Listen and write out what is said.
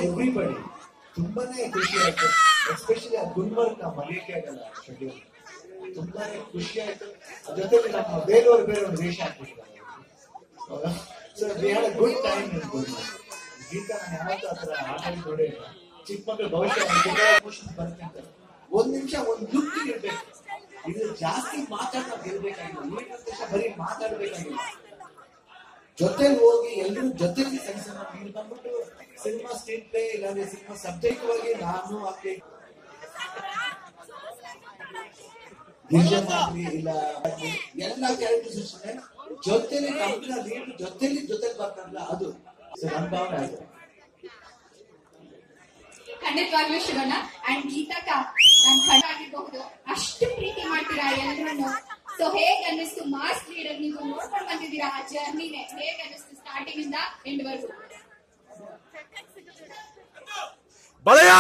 Everybody, ತುಂಬಾನೇ ಖುಷಿ ಆಯ್ತು. ಎಸ್ಪೆಷಲಿ ಆ ಗುಲ್ಬರ್ಗ ಮರೆಯಕ್ಕೆ ಆಗಲ್ಲ. ತುಂಬಾನೇ ಖುಷಿ ಆಯ್ತು. ಜೊತೆಗೆ ನಮ್ಮ ಬೇರೆಯವರು ವೇಷ ಹಾಕ್ಬಿಟ್ಟಿದ್ದಾರೆ. So we had a good time in Gulbarga. Geeta ನಾನು ಯಾವತ್ತೂ ಆ ಥರ ಆಟ ನೋಡಿ ಚಿಕ್ಕ ಮಕ್ಕಳು ಭವಿಷ್ಯ ಬರುತ್ತೆ ಅಂತ ಒಂದ್ ನಿಮಿಷ ಒಂದು ಲುಕ್ ಇರ್ಬೇಕು. ಇದು ಜಾಸ್ತಿ ಮಾತಾಡೋಕೆ ಇರ್ಬೇಕಾಗಿಲ್ಲ. ಬರೀ ಮಾತಾಡ್ಬೇಕಾಗಿಲ್ಲ. ಜೊತೆಲಿ ಹೋಗಿ ಎಲ್ಲರೂ ಜೊತೆಲಿ ಇಲ್ಲಿ ಬಂದ್ಬಿಟ್ಟು ಸಿನಿಮಾ ಸ್ಕ್ರೀನ್ ಪ್ಲೇ ಇಲ್ಲಾಂದ್ರೆ ಸಿನಿಮಾ ಸಬ್ಜೆಕ್ಟ್ ಆಗಿ ನಾನು ಆಕೆ ಇಲ್ಲ ಎಲ್ಲ ಕ್ಯಾರೆಕ್ಟರ್ಸ್ ಜೊತೆಲಿ ಕಂಪ್ನಿ ಲೀಡ್ ಜೊತೆಲಿ ಬರ್ತಾರಲ್ಲ ಅದು ನನ್ನ ಭಾವನೆ ಅದು. ಖಂಡಿತವಾಗ್ಲೂ ಶಿವಣ್ಣ ಅಂಡ್ ಗೀತಕ್ಕ ನಾನು ಖಂಡ ಆಗಿರಬಹುದು ಅಷ್ಟು ಪ್ರೀತಿ ಮಾಡ್ತೀರಾ ಎಲ್ಲರನ್ನು. ಸೊ ಹೇಗ್ ಅನ್ನಿಸ್ತು ಮಾಸ್ ಲೀಡರ್ ನೀವು ನೋಡ್ಕೊಂಡು ಬಂದಿದ್ದೀರಾ ಆ ಜರ್ನಿನೇ ಹೇಗ್ ಅನ್ನಿಸ್ತು ಸ್ಟಾರ್ಟಿಂಗ್ ಇಂದ ಎಂಡ್ ವರ್ಗು? ಬಲಯ